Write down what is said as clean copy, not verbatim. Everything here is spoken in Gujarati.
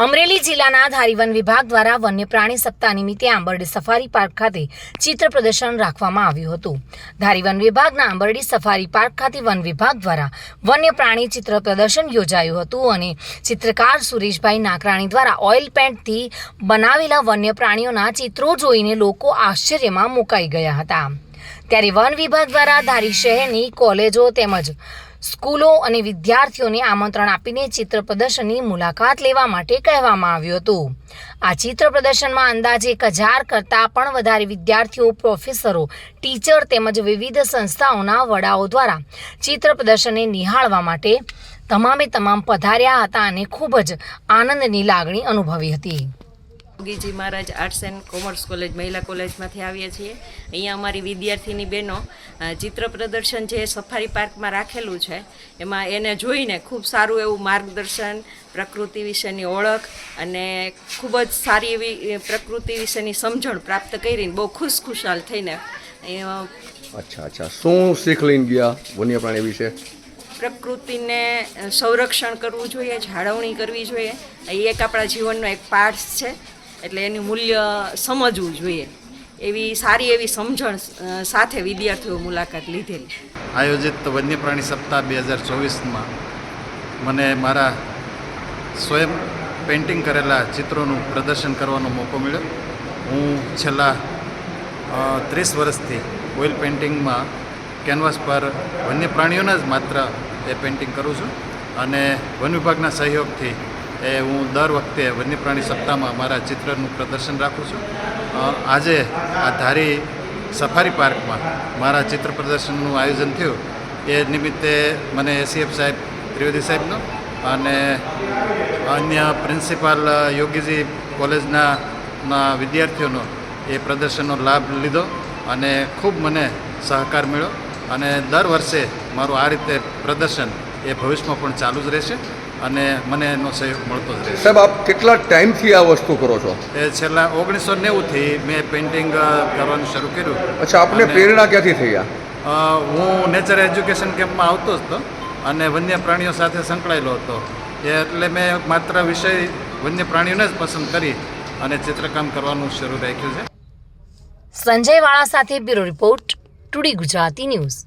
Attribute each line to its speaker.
Speaker 1: અમરેલી જિલ્લાના ધારી વન વિભાગ દ્વારા વન્ય પ્રાણી સપ્તાહ નિમિત્તે આંબરડી સફારી પાર્ક ખાતે ચિત્ર પ્રદર્શન રાખવામાં આવ્યું હતું। ધારી વન વિભાગના આંબરડી સફારી પાર્ક ખાતે વન વિભાગ દ્વારા વન્ય પ્રાણી ચિત્ર પ્રદર્શન યોજાયું હતું અને ચિત્રકાર સુરેશભાઈ નાકરાણી દ્વારા ઓઇલ પેન્ટથી બનાવેલા વન્ય પ્રાણીઓના ચિત્રો જોઈને લોકો આશ્ચર્યમાં મુકાઈ ગયા હતા। ત્યારે વન વિભાગ દ્વારા ધારી શહેરની કોલેજો તેમજ સ્કૂલો અને વિદ્યાર્થીઓને આમંત્રણ આપીને ચિત્ર પ્રદર્શનની મુલાકાત લેવા માટે કહેવામાં આવ્યું હતું। આ ચિત્ર પ્રદર્શનમાં અંદાજે 1000 કરતાં પણ વધારે વિદ્યાર્થીઓ, પ્રોફેસરો, ટીચર તેમજ વિવિધ સંસ્થાઓના વડાઓ દ્વારા ચિત્ર પ્રદર્શનને નિહાળવા માટે તમામ પધાર્યા હતા અને ખૂબ જ આનંદની લાગણી અનુભવી હતી।
Speaker 2: યોગીજી મહારાજ આર્ટ્સ એન્ડ કોમર્સ કોલેજ મહિલા કોલેજમાંથી આવીએ છીએ। અહીંયા અમારી વિદ્યાર્થીની બહેનો ચિત્ર પ્રદર્શન જે સફારી પાર્કમાં રાખેલું છે એમાં એને જોઈને ખૂબ સારું એવું માર્ગદર્શન, પ્રકૃતિ વિશેની ઓળખ અને ખૂબ જ સારી એવી પ્રકૃતિ વિશેની સમજણ પ્રાપ્ત કરીને બહુ ખુશખુશાલ થઈને
Speaker 3: અચ્છા શું શીખ લઈને ગયા વન્ય પ્રાણી વિશે?
Speaker 2: પ્રકૃતિને સંરક્ષણ કરવું જોઈએ, જાળવણી કરવી જોઈએ। એ એક આપણા જીવનનો એક પાર્ટ છે, એટલે એનું મૂલ્ય સમજવું જોઈએ એવી સારી એવી સમજણ સાથે વિદ્યાર્થીઓ મુલાકાત લીધેલી।
Speaker 4: આયોજિત વન્ય પ્રાણી સપ્તાહ 2024માં મને મારા સ્વયં પેઇન્ટિંગ કરેલા ચિત્રોનું પ્રદર્શન કરવાનો મોકો મળ્યો। હું છેલ્લા 30 વર્ષથી ઓઇલ પેઇન્ટિંગમાં કેનવાસ પર વન્ય પ્રાણીઓના જ માત્ર એ પેઇન્ટિંગ કરું છું અને વન વિભાગના સહયોગથી હું દર વખતે વન્ય પ્રાણી સપ્તાહમાં મારા ચિત્રનું પ્રદર્શન રાખું છું। આજે આ ધારી સફારી પાર્કમાં મારા ચિત્ર પ્રદર્શનનું આયોજન થયું એ નિમિત્તે મને એસીએફ સાહેબ ત્રિવેદી સાહેબનો અને અન્ય પ્રિન્સિપાલ યોગીજી કોલેજના વિદ્યાર્થીઓનો એ પ્રદર્શનનો લાભ લીધો અને ખૂબ મને સહકાર મળ્યો અને દર વર્ષે મારું આ રીતે પ્રદર્શન એ ભવિષ્યમાં પણ ચાલુ જ રહેશે અને મને એનો સહયોગ મળતો જ રહેશે।
Speaker 3: સાહેબ, આપ કેટલા ટાઈમથી આ વસ્તુ કરો છો?
Speaker 4: એ છેલ્લા 1990થી મેં પેઇન્ટિંગ કરવાનું શરૂ કર્યું।
Speaker 3: અચ્છા, આપને પ્રેરણા ક્યાંથી થઈ?
Speaker 4: હું નેચર એજ્યુકેશન કેમ્પમાં આવતો હતો અને વન્ય પ્રાણીઓ સાથે સંકળાયેલો હતો, એટલે મેં માત્ર વિષય વન્ય પ્રાણીઓને જ પસંદ કરી અને ચિત્રકામ કરવાનું શરૂ રાખ્યું છે।
Speaker 1: સંજય વાળા સાથે bureau report, today Gujarati news.